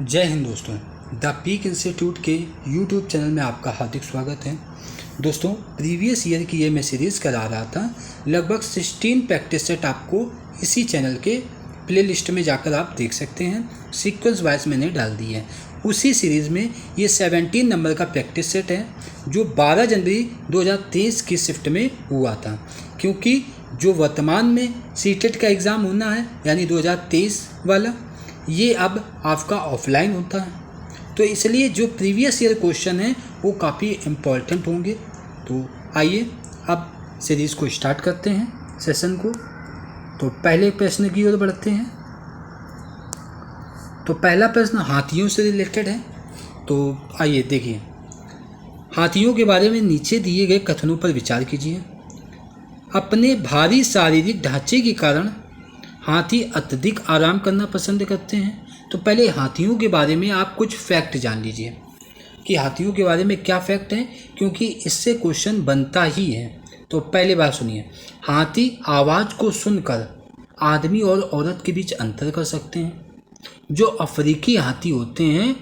जय हिंद दोस्तों। The peak institute के यूट्यूब चैनल में आपका हार्दिक स्वागत है। दोस्तों, प्रीवियस ईयर की ये मैं सीरीज़ करा रहा था। लगभग 16 प्रैक्टिस सेट आपको इसी चैनल के प्ले लिस्ट में जाकर आप देख सकते हैं। सीक्वेंस वाइज मैंने डाल दी है। उसी सीरीज़ में ये 17 नंबर का प्रैक्टिस सेट है जो 12 जनवरी 2023 की शिफ्ट में हुआ था, क्योंकि जो वर्तमान में सीटेट का एग्ज़ाम होना है यानी 2023 वाला, ये अब आपका ऑफलाइन होता है। तो इसलिए जो प्रीवियस ईयर क्वेश्चन हैं वो काफ़ी इम्पोर्टेंट होंगे। तो आइए अब सीरीज़ को स्टार्ट करते हैं, सेशन को। तो पहले प्रश्न की ओर बढ़ते हैं। तो पहला प्रश्न हाथियों से रिलेटेड है। तो आइए देखिए, हाथियों के बारे में नीचे दिए गए कथनों पर विचार कीजिए। अपने भारी शारीरिक ढांचे के कारण हाथी अत्यधिक आराम करना पसंद करते हैं। तो पहले हाथियों के बारे में आप कुछ फैक्ट जान लीजिए कि हाथियों के बारे में क्या फैक्ट है, क्योंकि इससे क्वेश्चन बनता ही है। तो पहले बात सुनिए, हाथी आवाज़ को सुनकर आदमी और औरत के बीच अंतर कर सकते हैं। जो अफ्रीकी हाथी होते हैं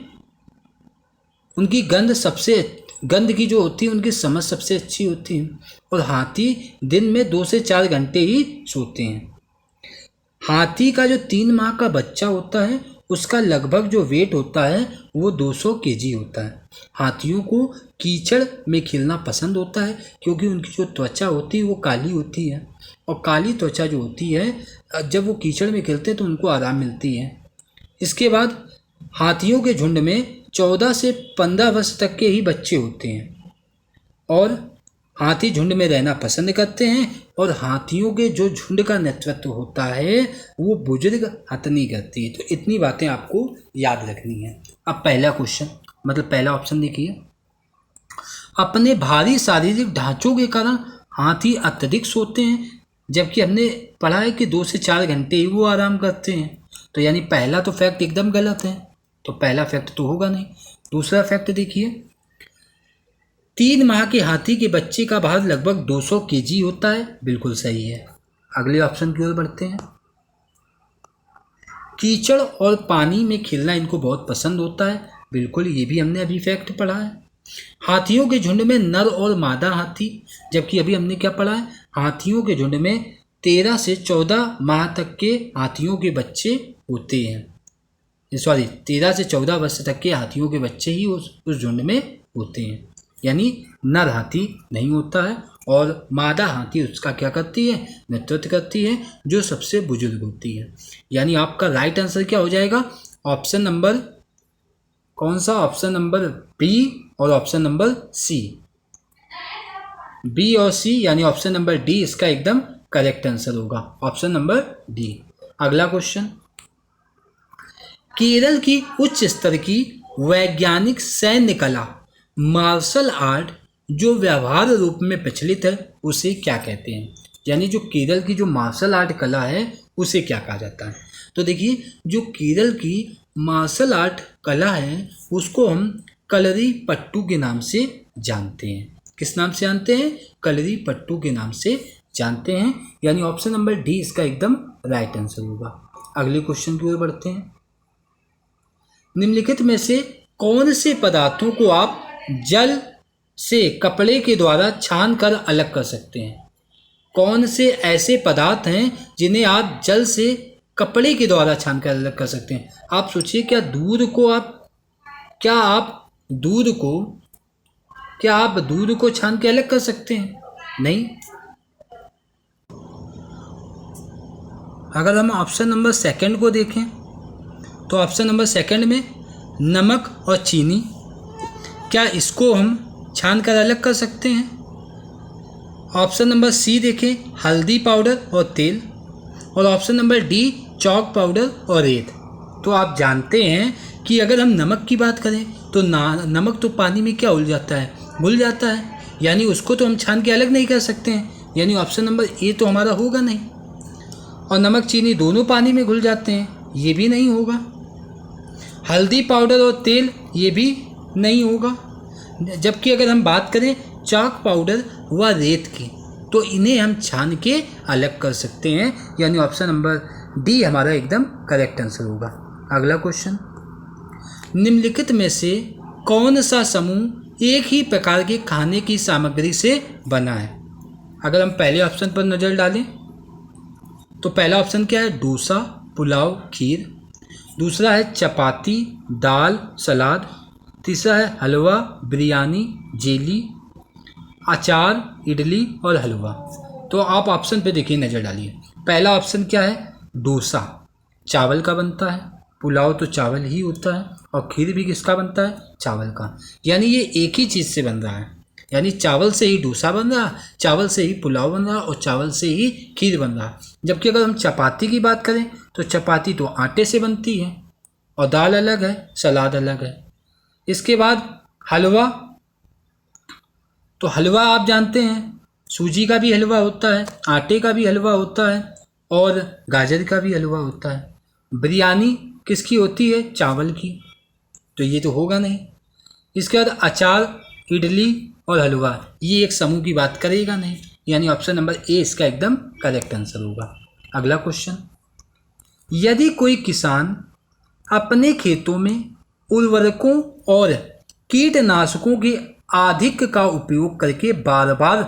उनकी गंध की जो होती है उनकी समझ सबसे अच्छी होती है, और हाथी दिन में 2 से 4 घंटे ही सोते हैं। हाथी का जो 3 माह का बच्चा होता है उसका लगभग जो वेट होता है वो 200 केजी होता है। हाथियों को कीचड़ में खेलना पसंद होता है, क्योंकि उनकी जो त्वचा होती है वो काली होती है, और काली त्वचा जो होती है जब वो कीचड़ में खेलते हैं तो उनको आराम मिलती है। इसके बाद हाथियों के झुंड में 14 से 15 वर्ष तक के ही बच्चे होते हैं, और हाथी झुंड में रहना पसंद करते हैं। और हाथियों के जो झुंड का नेतृत्व होता है वो बुजुर्ग हथनी करती है। तो इतनी बातें आपको याद रखनी है। अब पहला क्वेश्चन, मतलब पहला ऑप्शन देखिए, अपने भारी शारीरिक ढांचों के कारण हाथी अत्यधिक सोते हैं, जबकि हमने पढ़ा है कि 2 से 4 घंटे ही वो आराम करते हैं। तो यानी पहला तो फैक्ट एकदम गलत है, तो पहला फैक्ट तो होगा नहीं। दूसरा फैक्ट देखिए, 3 माह के हाथी के बच्चे का भार लगभग 200 केजी होता है, बिल्कुल सही है। अगले ऑप्शन की ओर बढ़ते हैं। कीचड़ और पानी में खेलना इनको बहुत पसंद होता है, बिल्कुल, ये भी हमने अभी फैक्ट पढ़ा है। हाथियों के झुंड में नर और मादा हाथी, जबकि अभी हमने क्या पढ़ा है, हाथियों के झुंड में 13 से 14 माह तक के हाथियों के बच्चे होते हैं। 13 से 14 वर्ष तक के हाथियों के बच्चे ही उस झुंड में होते हैं, यानी नर हाथी नहीं होता है, और मादा हाथी उसका क्या करती है, नेतृत्व करती है, जो सबसे बुजुर्ग होती है। यानी आपका राइट आंसर क्या हो जाएगा, ऑप्शन नंबर कौन सा, ऑप्शन नंबर बी और ऑप्शन नंबर सी। बी और सी यानी ऑप्शन नंबर डी इसका एकदम करेक्ट आंसर होगा, ऑप्शन नंबर डी। अगला क्वेश्चन, केरल की उच्च स्तर की वैज्ञानिक सैन्य कला मार्शल आर्ट जो व्यवहार रूप में प्रचलित है उसे क्या कहते हैं। यानी जो केरल की जो मार्शल आर्ट कला है उसे क्या कहा जाता है। तो देखिए, जो केरल की मार्शल आर्ट कला है उसको हम कलरी पट्टू के नाम से जानते हैं। किस नाम से जानते हैं, कलरी पट्टू के नाम से जानते हैं, यानी ऑप्शन नंबर डी इसका एकदम राइट आंसर होगा। अगले क्वेश्चन की ओर बढ़ते हैं। निम्नलिखित में से कौन से पदार्थों को आप जल से कपड़े के द्वारा छान कर अलग कर सकते हैं। कौन से ऐसे पदार्थ हैं जिन्हें आप जल से कपड़े के द्वारा छान कर अलग कर सकते हैं। आप सोचिए, क्या आप दूध को छान के अलग कर सकते हैं, नहीं। अगर हम ऑप्शन नंबर सेकंड को देखें तो ऑप्शन नंबर सेकंड में नमक और चीनी, क्या इसको हम छान कर अलग कर सकते हैं। ऑप्शन नंबर सी देखें, हल्दी पाउडर और तेल, और option number D chalk powder और रेत। तो आप जानते हैं कि अगर हम नमक की बात करें तो नमक तो पानी में क्या घुल जाता है, यानी उसको तो हम छान के अलग नहीं कर सकते हैं, यानी ऑप्शन नंबर ए तो हमारा होगा नहीं। और नमक चीनी दोनों पानी में घुल जाते हैं, ये भी नहीं होगा। हल्दी पाउडर और तेल, ये भी नहीं होगा। जबकि अगर हम बात करें चाक पाउडर व रेत की, तो इन्हें हम छान के अलग कर सकते हैं, यानी ऑप्शन नंबर डी हमारा एकदम करेक्ट आंसर होगा। अगला क्वेश्चन, निम्नलिखित में से कौन सा समूह एक ही प्रकार के खाने की सामग्री से बना है? अगर हम पहले ऑप्शन पर नज़र डालें तो पहला ऑप्शन क्या है? डोसा, पुलाव, खीर। दूसरा है चपाती, दाल, सलाद। तीसरा है हलवा, बिरयानी, जेली, अचार, इडली और हलवा। तो आप ऑप्शन पे देखिए, नज़र डालिए। पहला ऑप्शन क्या है? डोसा चावल का बनता है, पुलाव तो चावल ही होता है, और खीर भी किसका बनता है? चावल का। यानी ये एक ही चीज़ से बन रहा है, यानी चावल से ही डोसा बन रहा है, चावल से ही पुलाव बन रहा है, और चावल से ही खीर बन रहा है। जबकि अगर हम चपाती की बात करें तो चपाती तो आटे से बनती है, और दाल अलग है, सलाद अलग है। इसके बाद हलवा, तो हलवा आप जानते हैं सूजी का भी हलवा होता है, आटे का भी हलवा होता है, और गाजर का भी हलवा होता है। बिरयानी किसकी होती है? चावल की। तो ये तो होगा नहीं। इसके बाद अचार, इडली और हलवा, ये एक समूह की बात करेगा नहीं, यानी ऑप्शन नंबर ए इसका एकदम करेक्ट आंसर होगा। अगला क्वेश्चन, यदि कोई किसान अपने खेतों में उर्वरकों और कीटनाशकों के अधिक का उपयोग करके बार बार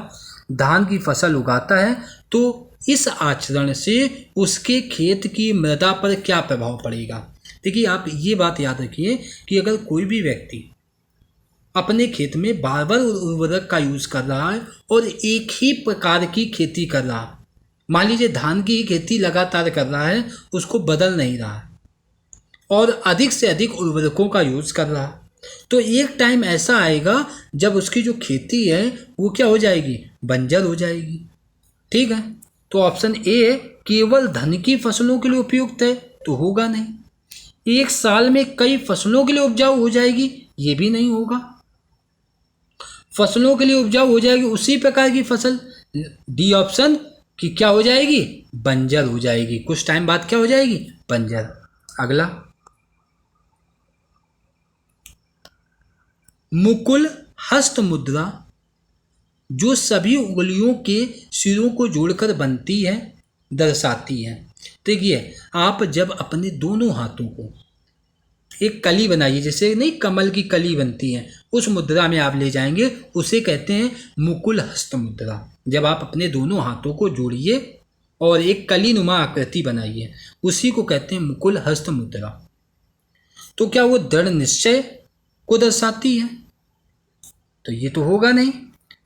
धान की फसल उगाता है तो इस आचरण से उसके खेत की मृदा पर क्या प्रभाव पड़ेगा? देखिए, आप ये बात याद रखिए कि अगर कोई भी व्यक्ति अपने खेत में बार बार उर्वरक का यूज़ कर रहा है और एक ही प्रकार की खेती कर रहा है, मान लीजिए धान की ही खेती लगातार कर रहा है, उसको बदल नहीं रहा है, और अधिक से अधिक उर्वरकों का यूज़ कर रहा है, तो एक टाइम ऐसा आएगा जब उसकी जो खेती है वो क्या हो जाएगी? बंजर हो जाएगी। ठीक है, तो ऑप्शन ए केवल धन की फसलों के लिए उपयुक्त है, तो होगा नहीं। एक साल में कई फसलों के लिए उपजाऊ हो जाएगी, ये भी नहीं होगा। फसलों के लिए उपजाऊ हो जाएगी उसी प्रकार की फसल, डी ऑप्शन की क्या हो जाएगी? बंजर हो जाएगी। कुछ टाइम बाद क्या हो जाएगी? बंजर। अगला, मुकुल हस्त मुद्रा जो सभी उंगलियों के सिरों को जोड़कर बनती है दर्शाती है। देखिए, आप जब अपने दोनों हाथों को एक कली बनाइए, जैसे नहीं कमल की कली बनती है, उस मुद्रा में आप ले जाएंगे, उसे कहते हैं मुकुल हस्त मुद्रा। जब आप अपने दोनों हाथों को जोड़िए और एक कली नुमा आकृति बनाइए, उसी को कहते हैं मुकुल हस्त मुद्रा। तो क्या वो दृढ़ निश्चय को दर्शाती है? तो ये तो होगा नहीं।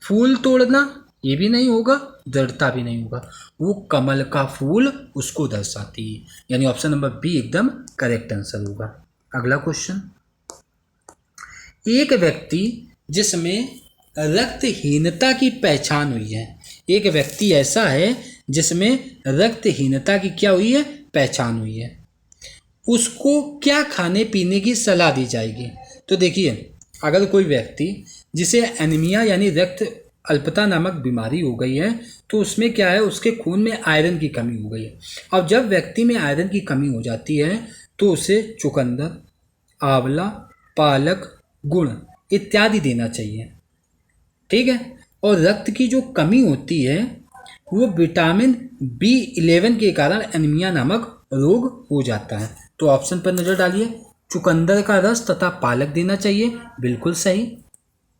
फूल तोड़ना, ये भी नहीं होगा, दृढ़ता भी नहीं होगा। वो कमल का फूल उसको दर्शाती है, यानी ऑप्शन नंबर बी एकदम करेक्ट आंसर होगा। अगला क्वेश्चन, एक व्यक्ति जिसमें रक्तहीनता की पहचान हुई है, एक व्यक्ति ऐसा है जिसमें रक्तहीनता की क्या हुई है? पहचान हुई है, उसको क्या खाने पीने की सलाह दी जाएगी? तो देखिए, अगर कोई व्यक्ति जिसे एनीमिया यानी रक्त अल्पता नामक बीमारी हो गई है, तो उसमें क्या है? उसके खून में आयरन की कमी हो गई है। अब जब व्यक्ति में आयरन की कमी हो जाती है तो उसे चुकंदर, आंवला, पालक, गुड़ इत्यादि देना चाहिए। ठीक है, और रक्त की जो कमी होती है वो विटामिन B11 के कारण एनीमिया नामक रोग हो जाता है। तो ऑप्शन पर नजर डालिए, चुकंदर का रस तथा पालक देना चाहिए, बिल्कुल सही,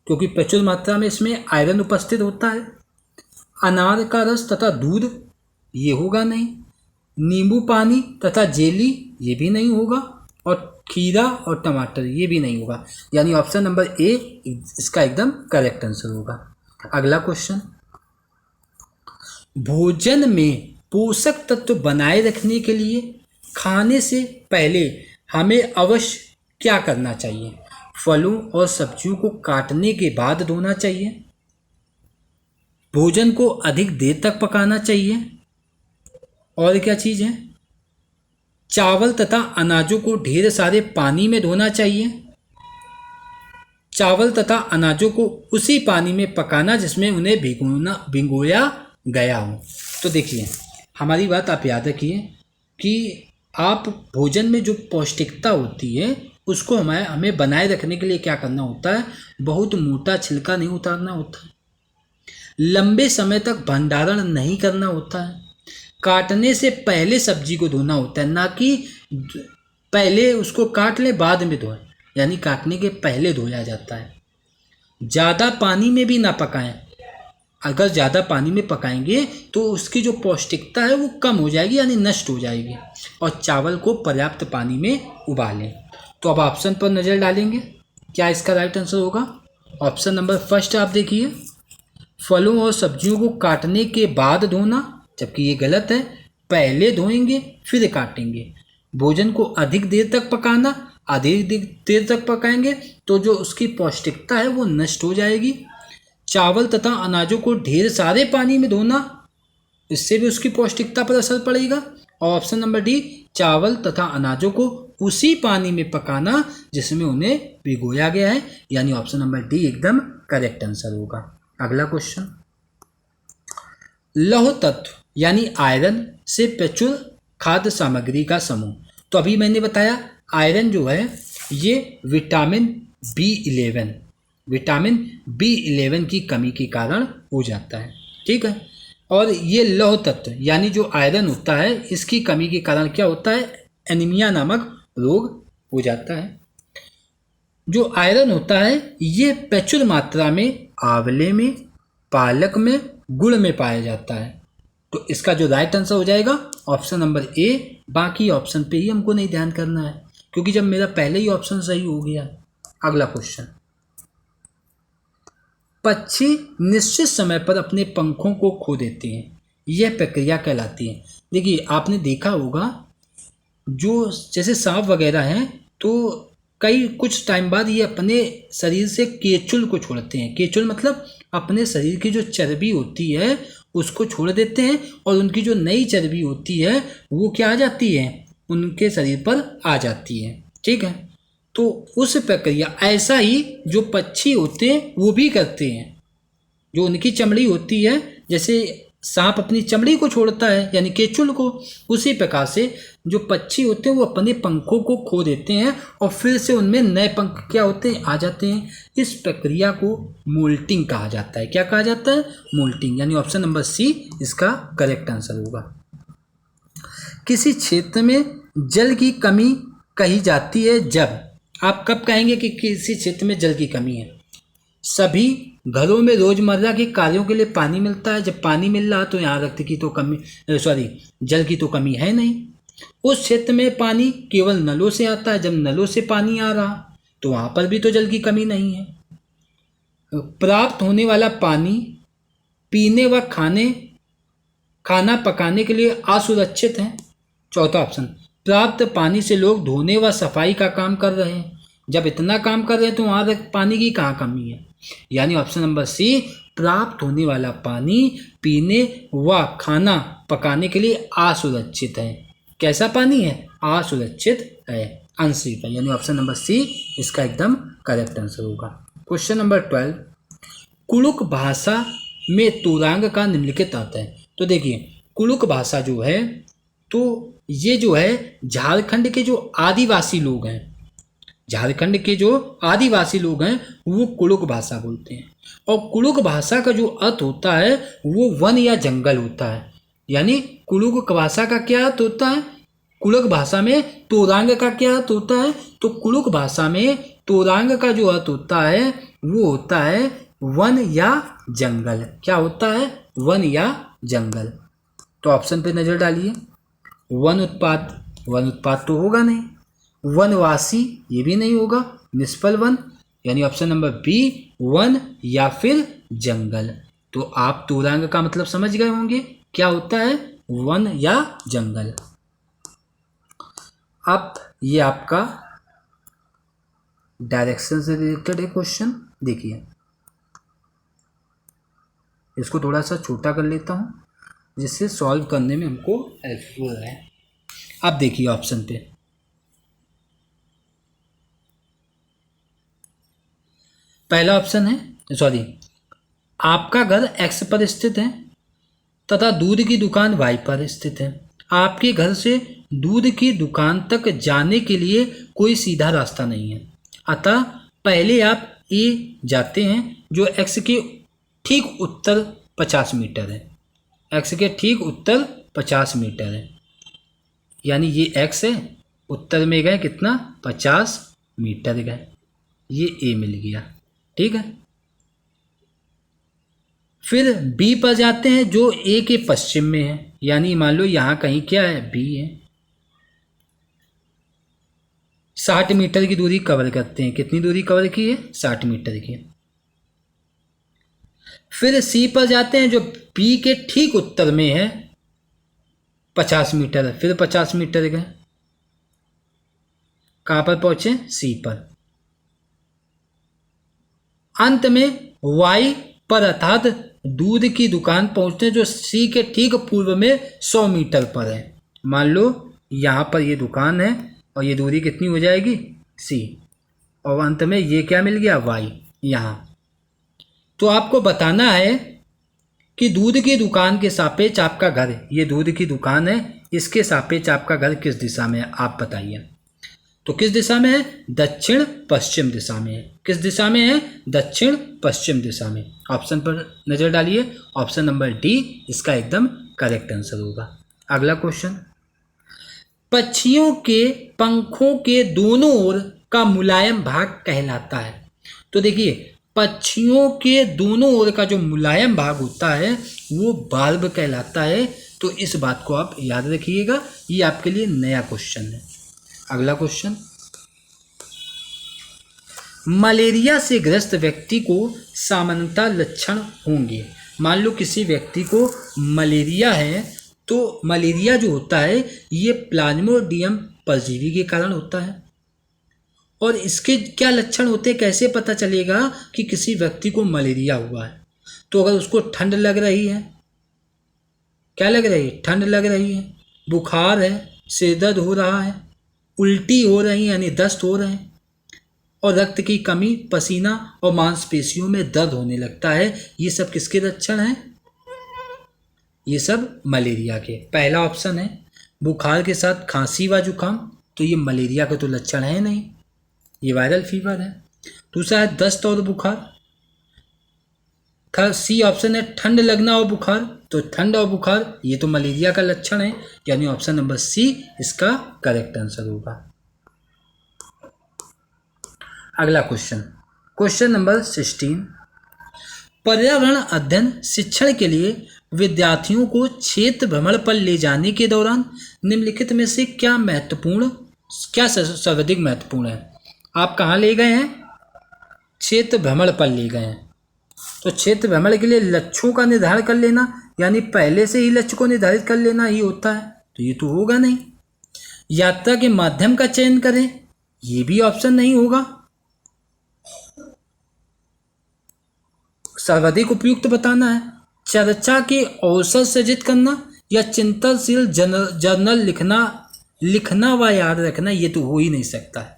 क्योंकि प्रचुर मात्रा में इसमें आयरन उपस्थित होता है। अनार का रस तथा दूध, ये होगा नहीं। नींबू पानी तथा जेली, ये भी नहीं होगा। और खीरा और टमाटर, ये भी नहीं होगा, यानी ऑप्शन नंबर ए इसका एकदम करेक्ट आंसर होगा। अगला क्वेश्चन, भोजन में पोषक तत्व बनाए रखने के लिए खाने से पहले हमें अवश्य क्या करना चाहिए? फलों और सब्जियों को काटने के बाद धोना चाहिए, भोजन को अधिक देर तक पकाना चाहिए, और क्या चीज़ है? चावल तथा अनाजों को ढेर सारे पानी में धोना चाहिए, चावल तथा अनाजों को उसी पानी में पकाना जिसमें उन्हें भिगोया गया हो। तो देखिए, हमारी बात आप याद रखिए कि आप भोजन में जो पौष्टिकता होती है उसको हमें बनाए रखने के लिए क्या करना होता है? बहुत मोटा छिलका नहीं उतारना होता है, लंबे समय तक भंडारण नहीं करना होता है, काटने से पहले सब्जी को धोना होता है, ना कि पहले उसको काट ले बाद में धोएं। यानी काटने के पहले धोया जाता है। ज़्यादा पानी में भी ना पकाएं, अगर ज़्यादा पानी में पकाएंगे तो उसकी जो पौष्टिकता है वो कम हो जाएगी यानी नष्ट हो जाएगी। और चावल को पर्याप्त पानी में उबालें। तो अब ऑप्शन पर नज़र डालेंगे, क्या इसका राइट आंसर होगा। ऑप्शन नंबर फर्स्ट आप देखिए, फलों और सब्जियों को काटने के बाद धोना, जबकि ये गलत है, पहले धोएंगे फिर काटेंगे। भोजन को अधिक देर तक पकाना, अधिक देर तक पकाएंगे तो जो उसकी पौष्टिकता है वो नष्ट हो जाएगी। चावल तथा अनाजों को ढेर सारे पानी में धोना, इससे भी उसकी पौष्टिकता पर असर पड़ेगा। और ऑप्शन नंबर डी, चावल तथा अनाजों को उसी पानी में पकाना जिसमें उन्हें भिगोया गया है, यानी ऑप्शन नंबर डी एकदम करेक्ट आंसर होगा। अगला क्वेश्चन, लौह तत्व यानी आयरन से प्रचुर खाद्य सामग्री का समूह। तो अभी मैंने बताया आयरन जो है ये विटामिन बी11 की कमी के कारण हो जाता है, ठीक है। और ये लौह तत्व यानी जो आयरन होता है इसकी कमी के कारण क्या होता है, एनीमिया नामक रोग हो जाता है। जो आयरन होता है ये प्रचुर मात्रा में आंवले में, पालक में, गुड़ में पाया जाता है। तो इसका जो राइट आंसर हो जाएगा ऑप्शन नंबर ए। बाकी ऑप्शन पे ही हमको नहीं ध्यान करना है क्योंकि जब मेरा पहले ही ऑप्शन सही हो गया। अगला क्वेश्चन, पक्षी निश्चित समय पर अपने पंखों को खो देते हैं, यह प्रक्रिया कहलाती है। देखिए आपने देखा होगा जो जैसे सांप वगैरह हैं तो कुछ टाइम बाद ये अपने शरीर से केचुल को छोड़ते हैं। केचुल मतलब अपने शरीर की जो चर्बी होती है उसको छोड़ देते हैं और उनकी जो नई चर्बी होती है वो क्या आ जाती है, उनके शरीर पर आ जाती है, ठीक है। तो उस प्रक्रिया ऐसा ही जो पक्षी होते हैं वो भी करते हैं। जो उनकी चमड़ी होती है, जैसे सांप अपनी चमड़ी को छोड़ता है यानी केचुल को, उसी प्रकार से जो पक्षी होते हैं वो अपने पंखों को खो देते हैं और फिर से उनमें नए पंख क्या होते हैं, आ जाते हैं। इस प्रक्रिया को मोल्टिंग कहा जाता है। क्या कहा जाता है, मोल्टिंग, यानी ऑप्शन नंबर सी इसका करेक्ट आंसर होगा। किसी क्षेत्र में जल की कमी कही जाती है जब, आप कब कहेंगे कि किसी क्षेत्र में जल की कमी है, सभी घरों में रोजमर्रा के कार्यों के लिए पानी मिलता है, जब पानी मिल रहा तो यहाँ रक्त की तो कमी जल की तो कमी है नहीं। उस क्षेत्र में पानी केवल नलों से आता है, जब नलों से पानी आ रहा तो वहाँ पर भी तो जल की कमी नहीं है। प्राप्त होने वाला पानी पीने व खाना पकाने के लिए असुरक्षित है। चौथा ऑप्शन, प्राप्त पानी से लोग धोने व सफाई का काम कर रहे हैं, जब इतना काम कर रहे हैं तो वहाँ तक पानी की कहाँ कमी है, यानी ऑप्शन नंबर सी, प्राप्त होने वाला पानी पीने व खाना पकाने के लिए असुरक्षित है। कैसा पानी है, असुरक्षित है, अनसेफ है, यानी ऑप्शन नंबर सी इसका एकदम करेक्ट आंसर होगा। क्वेश्चन नंबर 12, कुड़ुक भाषा में तोरांग का निम्नलिखित आता है। तो देखिए कुड़ुक भाषा जो है तो ये जो है झारखंड के जो आदिवासी लोग हैं, झारखंड के जो आदिवासी लोग हैं वो कुड़ुक भाषा बोलते हैं। और कुड़ुक भाषा का जो अर्थ होता है वो वन या जंगल होता है। यानी कुड़ुक भाषा का क्या अर्थ होता है, कुड़ुक भाषा में तोरांग का क्या अर्थ होता है, तो कुड़ुक भाषा में तोरांग का जो अर्थ होता है वो होता है वन या जंगल। क्या होता है, वन या जंगल। तो ऑप्शन पे नजर डालिए, वन उत्पाद तो होगा नहीं, वनवासी ये भी नहीं होगा, निष्फल वन, यानी ऑप्शन नंबर बी वन या फिर जंगल। तो आप तोरांग का मतलब समझ गए होंगे क्या होता है, वन या जंगल। अब ये आपका डायरेक्शन से रिलेटेड है क्वेश्चन, देखिए इसको थोड़ा सा छोटा कर लेता हूँ जिससे सॉल्व करने में हमको हेल्पफुल है। अब देखिए ऑप्शन पे, पहला ऑप्शन है आपका घर एक्स पर स्थित है तथा दूध की दुकान वाई पर स्थित है। आपके घर से दूध की दुकान तक जाने के लिए कोई सीधा रास्ता नहीं है, अतः पहले आप ए जाते हैं जो एक्स के ठीक उत्तर 50 मीटर है, एक्स के ठीक उत्तर 50 मीटर है, यानी ये एक्स है, उत्तर में गए कितना 50, मीटर गए, ये ए मिल गया। ठीक है, फिर बी पर जाते हैं जो ए के पश्चिम में है, यानी मान लो यहाँ कहीं क्या है, बी है। 60 मीटर की दूरी कवर करते हैं। कितनी दूरी कवर की है, 60 मीटर की। फिर सी पर जाते हैं जो बी के ठीक उत्तर में है, 50 मीटर। फिर 50 मीटर गए, कहाँ पर पहुंचे, सी पर। अंत में वाई पर अर्थात दूध की दुकान पहुंचते हैं जो सी के ठीक पूर्व में 100 मीटर पर है। मान लो यहाँ पर ये दुकान है और ये दूरी कितनी हो जाएगी, सी, और अंत में ये क्या मिल गया, वाई। यहाँ तो आपको बताना है कि दूध की दुकान के सापेक्ष आपका घर, ये दूध की दुकान है, इसके सापेक्ष आपका घर किस दिशा में है, आप बताइए। तो किस दिशा में है, दक्षिण पश्चिम दिशा में है। किस दिशा में है, दक्षिण पश्चिम दिशा में। ऑप्शन पर नजर डालिए, ऑप्शन नंबर डी इसका एकदम करेक्ट आंसर होगा। अगला क्वेश्चन, पक्षियों के पंखों के दोनों ओर का मुलायम भाग कहलाता है। तो देखिए, पक्षियों के दोनों ओर का जो मुलायम भाग होता है वो बाल्ब कहलाता है। तो इस बात को आप याद रखिएगा, ये आपके लिए नया क्वेश्चन है। अगला क्वेश्चन, मलेरिया से ग्रस्त व्यक्ति को सामान्यतः लक्षण होंगे। मान लो किसी व्यक्ति को मलेरिया है, तो मलेरिया जो होता है ये प्लाज्मोडियम परजीवी के कारण होता है। और इसके क्या लक्षण होते हैं, कैसे पता चलेगा कि किसी व्यक्ति को मलेरिया हुआ है। तो अगर उसको ठंड लग रही है, क्या लग रही है, ठंड लग रही है, बुखार है, सिर दर्द हो रहा है, उल्टी हो रही है यानी दस्त हो रहे हैं, और रक्त की कमी, पसीना और मांसपेशियों में दर्द होने लगता है, ये सब किसके लक्षण हैं, ये सब मलेरिया के। पहला ऑप्शन है बुखार के साथ खांसी व जुकाम, तो ये मलेरिया के तो लक्षण है नहीं, ये वायरल फीवर है। दूसरा है दस्त और बुखार। सी ऑप्शन है ठंड लगना और बुखार, तो ठंड और बुखार ये तो मलेरिया का लक्षण है, यानी ऑप्शन नंबर सी इसका करेक्ट आंसर होगा। अगला क्वेश्चन, क्वेश्चन नंबर 16, पर्यावरण अध्ययन शिक्षण के लिए विद्यार्थियों को क्षेत्र भ्रमण पर ले जाने के दौरान निम्नलिखित में से क्या सर्वाधिक महत्वपूर्ण है। आप कहाँ ले गए हैं, क्षेत्र भ्रमण पर ले गए हैं। तो क्षेत्र भ्रमण के लिए लक्ष्यों का निर्धारण कर लेना, यानी पहले से ही लक्ष्य को निर्धारित कर लेना ही होता है, तो ये तो होगा नहीं। यात्रा के माध्यम का चयन करें, ये भी ऑप्शन नहीं होगा। सर्वाधिक उपयुक्त बताना है, चर्चा के अवसर सृजित करना या चिंतनशील जर्नल लिखना व याद रखना, ये तो हो ही नहीं सकता है।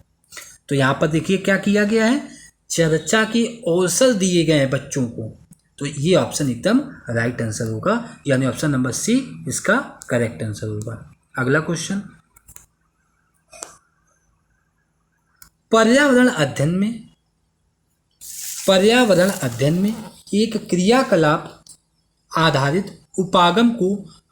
तो यहाँ पर देखिए क्या किया गया है, चर्चा के अवसर दिए गए हैं बच्चों को, तो ये ऑप्शन एकदम राइट आंसर होगा, यानी ऑप्शन नंबर सी इसका करेक्ट आंसर होगा। अगला क्वेश्चन, पर्यावरण अध्ययन में एक क्रियाकलाप आधारित उपागम को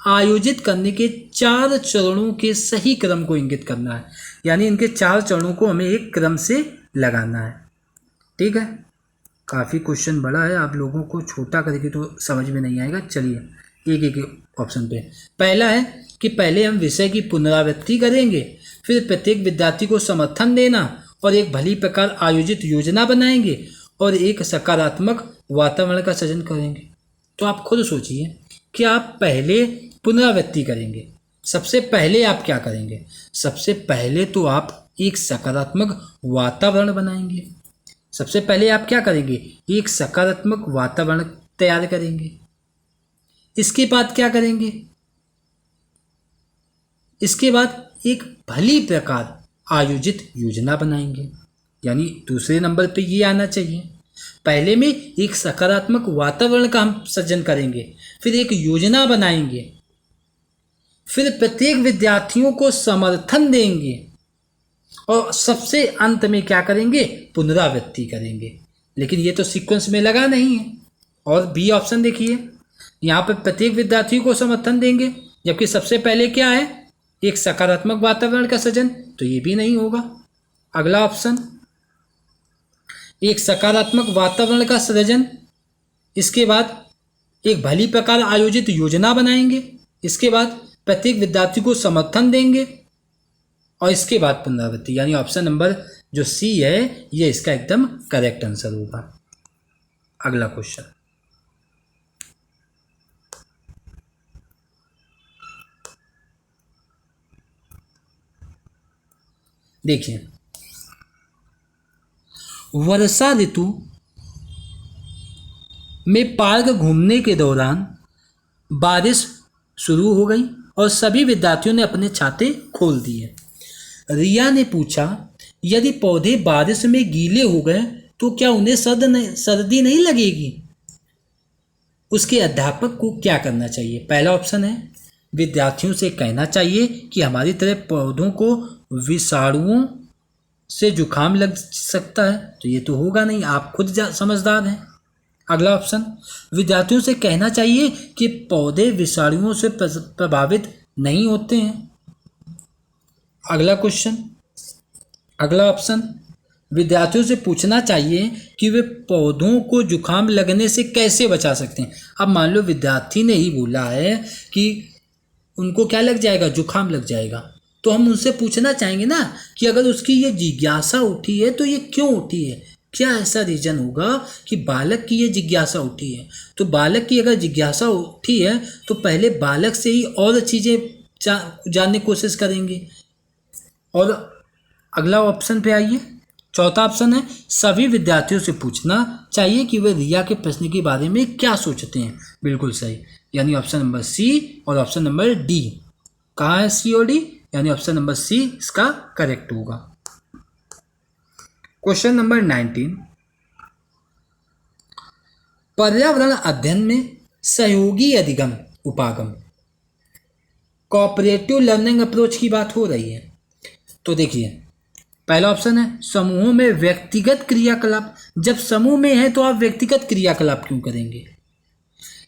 आयोजित करने के 4 चरणों के सही क्रम को इंगित करना है, यानी इनके 4 चरणों को हमें एक क्रम से लगाना है। ठीक है, काफ़ी क्वेश्चन बड़ा है, आप लोगों को छोटा करके तो समझ में नहीं आएगा। चलिए एक एक ऑप्शन पे। पहला है कि पहले हम विषय की पुनरावृत्ति करेंगे, फिर प्रत्येक विद्यार्थी को समर्थन देना और एक भली प्रकार आयोजित योजना बनाएंगे और एक सकारात्मक वातावरण का सृजन करेंगे। तो आप खुद सोचिए कि आप पहले पुनरावृत्ति करेंगे, सबसे पहले आप क्या करेंगे, सबसे पहले तो आप एक सकारात्मक वातावरण बनाएंगे। सबसे पहले आप क्या करेंगे, एक सकारात्मक वातावरण तैयार करेंगे। इसके बाद क्या करेंगे, इसके बाद एक भली प्रकार आयोजित योजना बनाएंगे, यानी दूसरे नंबर पे ये आना चाहिए। पहले में एक सकारात्मक वातावरण का हम सृजन करेंगे, फिर एक योजना बनाएंगे, फिर प्रत्येक विद्यार्थियों को समर्थन देंगे और सबसे अंत में क्या करेंगे, पुनरावृत्ति करेंगे। लेकिन ये तो सीक्वेंस में लगा नहीं है। और बी ऑप्शन देखिए, यहाँ पर प्रत्येक विद्यार्थी को समर्थन देंगे, जबकि सबसे पहले क्या है, एक सकारात्मक वातावरण का सृजन, तो ये भी नहीं होगा। अगला ऑप्शन एक सकारात्मक वातावरण का सृजन, इसके बाद एक भली प्रकार आयोजित योजना बनाएंगे, इसके बाद प्रत्येक विद्यार्थी को समर्थन देंगे और इसके बाद पुनरावृत्ति। यानी ऑप्शन नंबर जो सी है ये इसका एकदम करेक्ट आंसर होगा। अगला क्वेश्चन देखिए, वर्षा ऋतु में पार्क घूमने के दौरान बारिश शुरू हो गई और सभी विद्यार्थियों ने अपने छाते खोल दिए। रिया ने पूछा, यदि पौधे बारिश में गीले हो गए तो क्या उन्हें सर्दी नहीं लगेगी? उसके अध्यापक को क्या करना चाहिए? पहला ऑप्शन है विद्यार्थियों से कहना चाहिए कि हमारी तरह पौधों को विषाणुओं से जुकाम लग सकता है, तो ये तो होगा नहीं, आप खुद समझदार हैं। अगला ऑप्शन, विद्यार्थियों से कहना चाहिए कि पौधे विषाणुओं से प्रभावित नहीं होते हैं। अगला ऑप्शन, विद्यार्थियों से पूछना चाहिए कि वे पौधों को जुकाम लगने से कैसे बचा सकते हैं। अब मान लो विद्यार्थी ने ही बोला है कि उनको क्या लग जाएगा, जुकाम लग जाएगा, तो हम उनसे पूछना चाहेंगे ना कि अगर उसकी ये जिज्ञासा उठी है तो ये क्यों उठी है, क्या ऐसा रीजन होगा कि बालक की ये जिज्ञासा उठी है। तो बालक की अगर जिज्ञासा उठी है तो पहले बालक से ही और चीज़ें जानने की कोशिश करेंगे। और अगला ऑप्शन पे आइए, चौथा ऑप्शन है सभी विद्यार्थियों से पूछना चाहिए कि वे रिया के प्रश्न के बारे में क्या सोचते हैं। बिल्कुल सही, यानी ऑप्शन नंबर सी और ऑप्शन नंबर डी। कहाँ है सी और डी? यानी ऑप्शन नंबर सी इसका करेक्ट होगा। क्वेश्चन नंबर 19, पर्यावरण अध्ययन में सहयोगी अधिगम उपागम कोऑपरेटिव लर्निंग अप्रोच की बात हो रही है। तो देखिए, पहला ऑप्शन है समूहों में व्यक्तिगत क्रियाकलाप। जब समूह में है तो आप व्यक्तिगत क्रियाकलाप क्यों करेंगे?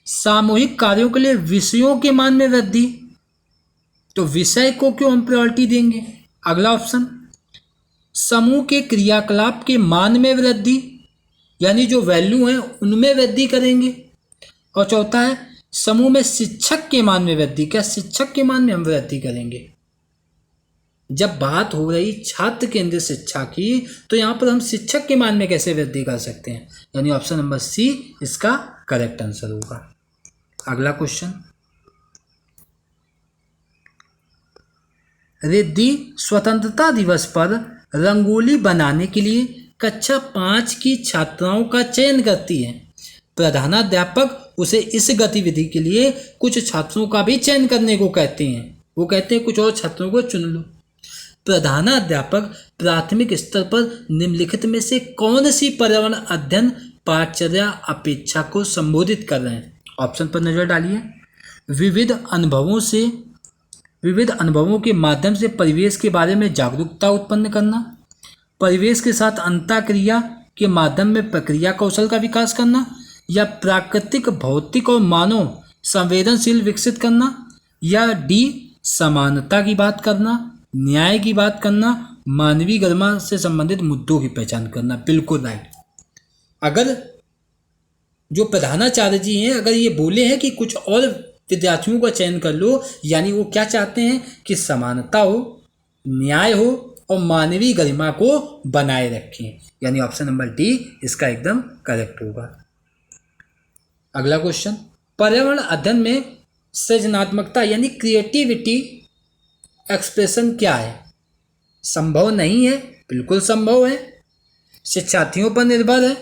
सामूहिक कार्यों के लिए विषयों के मान में वृद्धि, तो विषय को क्यों हम प्रायोरिटी देंगे? अगला ऑप्शन, समूह के क्रियाकलाप के मान में वृद्धि, यानी जो वैल्यू है उनमें वृद्धि करेंगे। और चौथा है समूह में शिक्षक के मान में वृद्धि। क्या शिक्षक के मान में हम वृद्धि करेंगे? जब बात हो रही छात्र केंद्रित शिक्षा की तो यहाँ पर हम शिक्षक के मान में कैसे वृद्धि कर सकते हैं? यानी ऑप्शन नंबर सी इसका करेक्ट आंसर होगा। अगला क्वेश्चन, रिद्धि स्वतंत्रता दिवस पर रंगोली बनाने के लिए कक्षा 5 की छात्राओं का चयन करती है। प्रधानाध्यापक उसे इस गतिविधि के लिए कुछ छात्रों का भी चयन करने को कहते हैं। वो कहते हैं कुछ और छात्रों को चुन लो। प्रधानाध्यापक प्राथमिक स्तर पर निम्नलिखित में से कौन सी पर्यावरण अध्ययन पाठचर्या अपेक्षा को संबोधित कर रहे हैं? ऑप्शन पर नजर डालिए। विविध अनुभवों के माध्यम से परिवेश के बारे में जागरूकता उत्पन्न करना, परिवेश के साथ अंतःक्रिया के माध्यम में प्रक्रिया कौशल का विकास करना, या प्राकृतिक भौतिक और मानव संवेदनशील विकसित करना, या डी समानता की बात करना, न्याय की बात करना, मानवीय गरिमा से संबंधित मुद्दों की पहचान करना। बिल्कुल राइट। अगर जो प्रधानाचार्य जी हैं अगर ये बोले हैं कि कुछ और विद्यार्थियों का चयन कर लो, यानी वो क्या चाहते हैं कि समानता हो, न्याय हो और मानवीय गरिमा को बनाए रखें। यानी ऑप्शन नंबर डी इसका एकदम करेक्ट होगा। अगला क्वेश्चन, पर्यावरण अध्ययन में सृजनात्मकता यानी क्रिएटिविटी एक्सप्रेशन क्या है? संभव नहीं है? बिल्कुल संभव है। शिक्षार्थियों पर निर्भर है?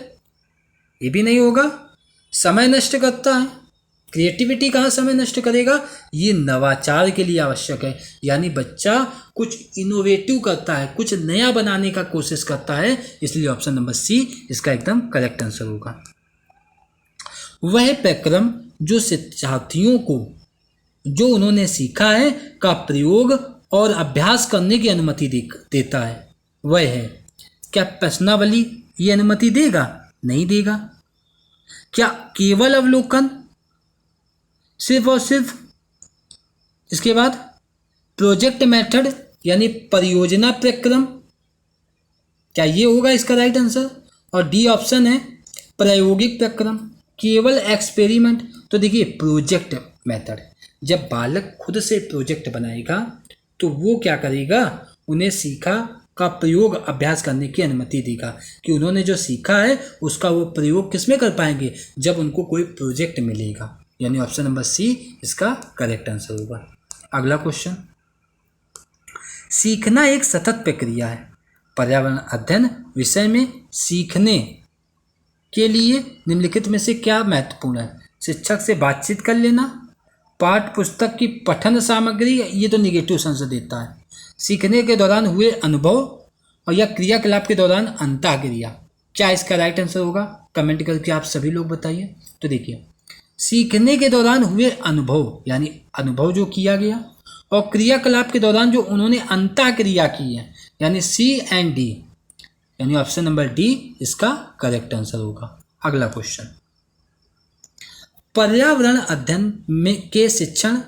ये भी नहीं होगा। समय नष्ट करता है? क्रिएटिविटी कहाँ समय नष्ट करेगा? ये नवाचार के लिए आवश्यक है, यानी बच्चा कुछ इनोवेटिव करता है, कुछ नया बनाने का कोशिश करता है, इसलिए ऑप्शन नंबर सी इसका एकदम करेक्ट आंसर होगा। वह प्रक्रम जो शिक्षार्थियों को जो उन्होंने सीखा है का प्रयोग और अभ्यास करने की अनुमति देता है वह है। क्या प्रश्नावली ये अनुमति देगा? नहीं देगा। क्या केवल अवलोकन? सिर्फ और सिर्फ। इसके बाद प्रोजेक्ट मेथड यानी परियोजना प्रक्रम, क्या ये होगा इसका राइट आंसर? और डी ऑप्शन है प्रायोगिक प्रक्रम, केवल एक्सपेरिमेंट। तो देखिए प्रोजेक्ट मेथड, जब बालक खुद से प्रोजेक्ट बनाएगा तो वो क्या करेगा, उन्हें सीखा का प्रयोग अभ्यास करने की अनुमति देगा कि उन्होंने जो सीखा है उसका वो प्रयोग किस में कर पाएंगे, जब उनको कोई प्रोजेक्ट मिलेगा। यानी ऑप्शन नंबर सी इसका करेक्ट आंसर होगा। अगला क्वेश्चन, सीखना एक सतत प्रक्रिया है। पर्यावरण अध्ययन विषय में सीखने के लिए निम्नलिखित में से क्या महत्वपूर्ण है? शिक्षक से बातचीत कर लेना, पाठ्य पुस्तक की पठन सामग्री, ये तो निगेटिव सेंस देता है, सीखने के दौरान हुए अनुभव और या क्रियाकलाप के दौरान अंतःक्रिया। क्या इसका राइट आंसर होगा? कमेंट करके आप सभी लोग बताइए। तो देखिए सीखने के दौरान हुए अनुभव यानी अनुभव जो किया गया, और क्रियाकलाप के दौरान जो उन्होंने अंतःक्रिया की है, यानी सी एंड डी, यानी ऑप्शन नंबर डी इसका करेक्ट आंसर होगा। अगला क्वेश्चन, पर्यावरण अध्ययन में के शिक्षण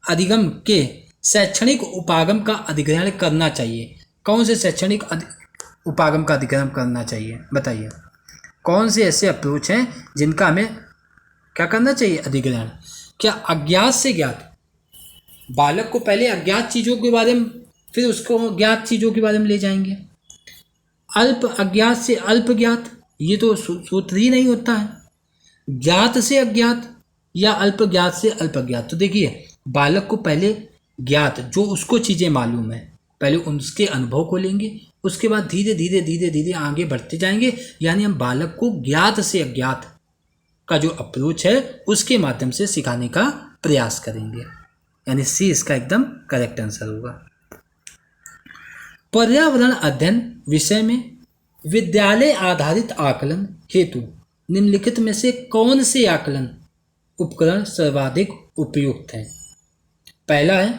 अधिगम के शैक्षणिक उपागम का अधिग्रहण करना चाहिए। कौन से शैक्षणिक उपागम का अधिग्रहण करना चाहिए बताइए? कौन से ऐसे अप्रोच हैं जिनका हमें क्या करना चाहिए, अधिग्रहण? क्या अज्ञात से ज्ञात, बालक को पहले अज्ञात चीज़ों के बारे में फिर उसको ज्ञात चीज़ों के बारे में ले जाएंगे। अल्प अज्ञात से अल्प ज्ञात, ये तो सूत्र ही नहीं होता है। ज्ञात से अज्ञात या अल्प ज्ञात से अल्प ज्ञात। तो देखिए बालक को पहले ज्ञात जो उसको चीज़ें मालूम है, पहले उसके अनुभव को लेंगे, उसके बाद धीरे धीरे धीरे धीरे आगे बढ़ते जाएंगे। यानी हम बालक को ज्ञात से अज्ञात का जो अप्रोच है उसके माध्यम से सिखाने का प्रयास करेंगे। यानी सी इसका एकदम करेक्ट आंसर होगा। पर्यावरण अध्ययन विषय में विद्यालय आधारित आकलन हेतु निम्नलिखित में से कौन से आकलन उपकरण सर्वाधिक उपयुक्त हैं? पहला है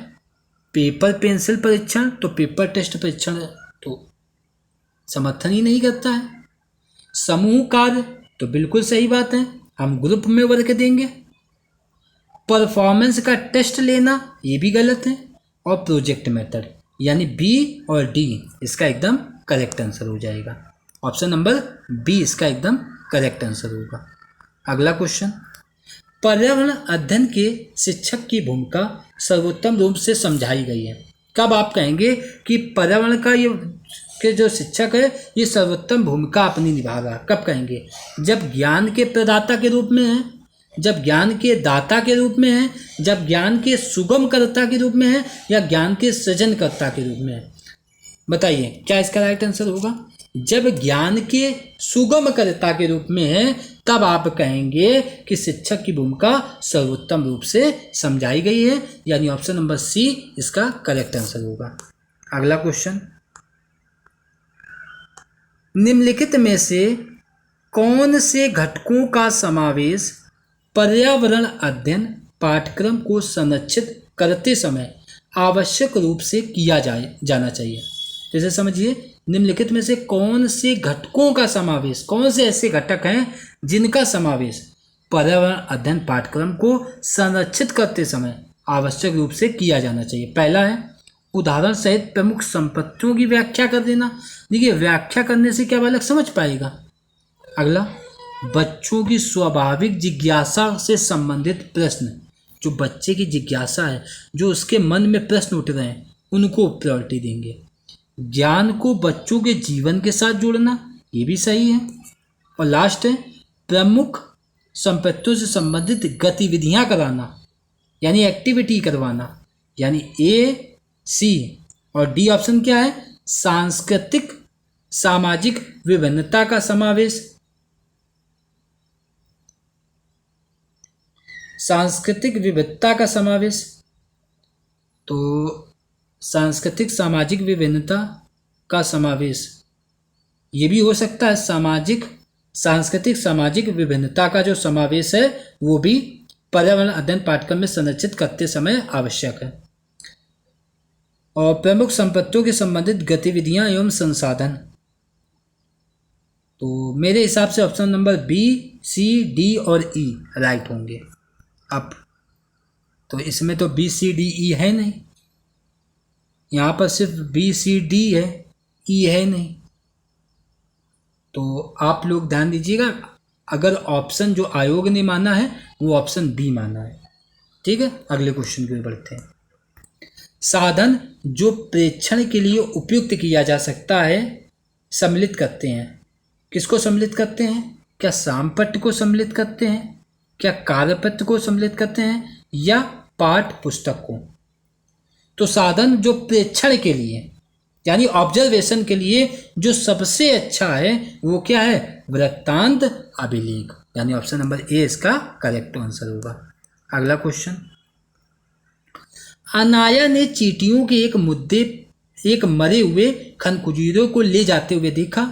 पेपर पेंसिल परीक्षण, तो पेपर टेस्ट परीक्षण तो समर्थन ही नहीं करता है। समूह कार्य, तो बिल्कुल सही बात है, हम ग्रुप में वर्क देंगे। परफॉर्मेंस का टेस्ट लेना, ये भी गलत है। और प्रोजेक्ट मेथड, यानी बी और डी इसका एकदम करेक्ट आंसर हो जाएगा। ऑप्शन नंबर बी इसका एकदम करेक्ट आंसर होगा। अगला क्वेश्चन, पर्यावरण अध्ययन के शिक्षक की भूमिका सर्वोत्तम रूप से समझाई गई है। कब आप कहेंगे कि पर्यावरण का ये के जो शिक्षक है ये सर्वोत्तम भूमिका अपनी निभा रहा है? कब कहेंगे? जब ज्ञान के प्रदाता के रूप में है, जब ज्ञान के दाता के रूप में है, जब ज्ञान के सुगमकर्ता के रूप में है, या ज्ञान के सृजनकर्ता के रूप में है? बताइए क्या इसका राइट आंसर होगा? जब ज्ञान के सुगमकर्ता के रूप में है तब आप कहेंगे कि शिक्षक की भूमिका सर्वोत्तम रूप से समझाई गई है। यानी ऑप्शन नंबर सी इसका करेक्ट आंसर होगा। अगला क्वेश्चन, निम्नलिखित में से कौन से घटकों का समावेश पर्यावरण अध्ययन पाठ्यक्रम को संरक्षित करते समय आवश्यक रूप से किया जाना चाहिए? जैसे समझिए, निम्नलिखित में से कौन से घटकों का समावेश, कौन से ऐसे घटक हैं जिनका समावेश पर्यावरण अध्ययन पाठ्यक्रम को संरक्षित करते समय आवश्यक रूप से किया जाना चाहिए? पहला है उदाहरण सहित प्रमुख संपत्तियों की व्याख्या कर देना। देखिए व्याख्या करने से क्या बालक समझ पाएगा? अगला, बच्चों की स्वाभाविक जिज्ञासा से संबंधित प्रश्न, जो बच्चे की जिज्ञासा है, जो उसके मन में प्रश्न उठ रहे हैं, उनको प्रायोरिटी देंगे। ज्ञान को बच्चों के जीवन के साथ जोड़ना, ये भी सही है। और लास्ट है प्रमुख संपत्तियों से संबंधित गतिविधियां कराना, यानी एक्टिविटी करवाना। यानी ए, सी और डी ऑप्शन क्या है? सांस्कृतिक सामाजिक विभिन्नता का समावेश, सांस्कृतिक विविधता का समावेश। तो सांस्कृतिक सामाजिक विभिन्नता का समावेश ये भी हो सकता है। सांस्कृतिक सामाजिक विभिन्नता का जो समावेश है वो भी पर्यावरण अध्ययन पाठ्यक्रम में संरक्षित करते समय आवश्यक है। और प्रमुख संपत्तियों के संबंधित गतिविधियां एवं संसाधन, तो मेरे हिसाब से ऑप्शन नंबर बी, सी, डी और ई राइट होंगे। अब तो इसमें तो बी, सी, डी, ई है नहीं, यहाँ पर सिर्फ बी, सी, डी है, ई है नहीं। तो आप लोग ध्यान दीजिएगा, अगर ऑप्शन जो आयोग ने माना है वो ऑप्शन बी माना है। ठीक है, अगले क्वेश्चन की ओर बढ़ते हैं। साधन जो प्रेक्षण के लिए उपयुक्त किया जा सकता है सम्मिलित करते हैं। किसको सम्मिलित करते हैं? क्या सामपट्ट को सम्मिलित करते हैं, क्या कार्यपत्र को सम्मिलित करते हैं, या पाठ पुस्तक को? तो साधन जो प्रेक्षण के लिए यानी ऑब्जर्वेशन के लिए जो सबसे अच्छा है वो क्या है? वृत्तांत अभिलेख, यानी ऑप्शन नंबर ए इसका करेक्ट आंसर होगा। अगला क्वेश्चन, अनाया ने चींटियों के एक मरे हुए खनकुजीरे को ले जाते हुए देखा।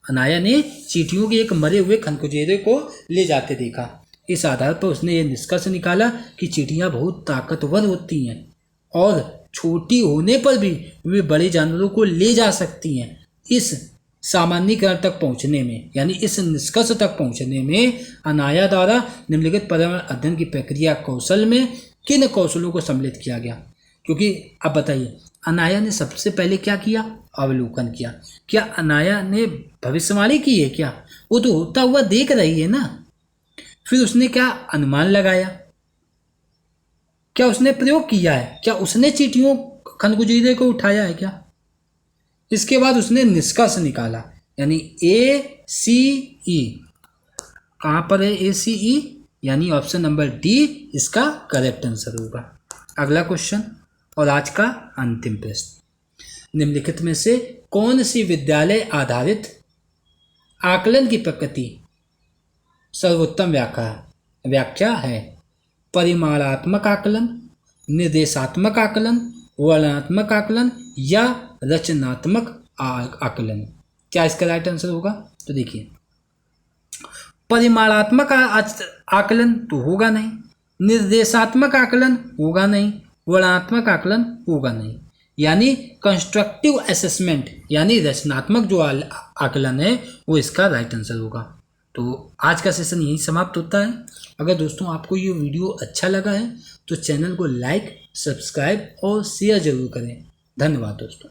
अनाया ने चींटियों के एक मरे हुए खनकुजीरे को ले जाते देखा। इस आधार पर उसने ये निष्कर्ष निकाला कि चींटियां बहुत ताकतवर होती हैं और छोटी होने पर भी वे बड़े जानवरों को ले जा सकती हैं। इस सामान्यीकरण तक पहुंचने में यानी इस निष्कर्ष तक पहुंचने में अनाया द्वारा निम्नलिखित पर्यावरण अध्ययन की प्रक्रिया कौशल में किन कौशलों को सम्मिलित किया गया? क्योंकि अब बताइए, अनाया ने सबसे पहले क्या किया? अवलोकन किया। क्या अनाया ने भविष्यवाणी की है क्या? वो तो होता हुआ देख रही है ना। फिर उसने क्या अनुमान लगाया? क्या उसने प्रयोग किया है? क्या उसने चींटियों खनकुजीरे को उठाया है क्या? इसके बाद उसने निष्कर्ष निकाला, यानी ACE कहाँ पर है? ACE यानी ऑप्शन नंबर डी इसका करेक्ट आंसर होगा। अगला क्वेश्चन और आज का अंतिम प्रश्न, निम्नलिखित में से कौन सी विद्यालय आधारित आकलन की प्रकृति सर्वोत्तम व्याख्या है? परिमाणात्मक आकलन, निर्देशात्मक आकलन, वर्णनात्मक आकलन या रचनात्मक आकलन? क्या इसका राइट आंसर होगा? तो देखिए, परिमाणात्मक आकलन तो होगा नहीं, निर्देशात्मक आकलन होगा नहीं, वर्णनात्मक आकलन होगा नहीं, यानी कंस्ट्रक्टिव असेसमेंट यानी रचनात्मक जो आकलन है वो इसका राइट आंसर होगा। तो आज का सेशन यहीं समाप्त होता है। अगर दोस्तों आपको ये वीडियो अच्छा लगा है तो चैनल को लाइक, सब्सक्राइब और शेयर जरूर करें। धन्यवाद दोस्तों।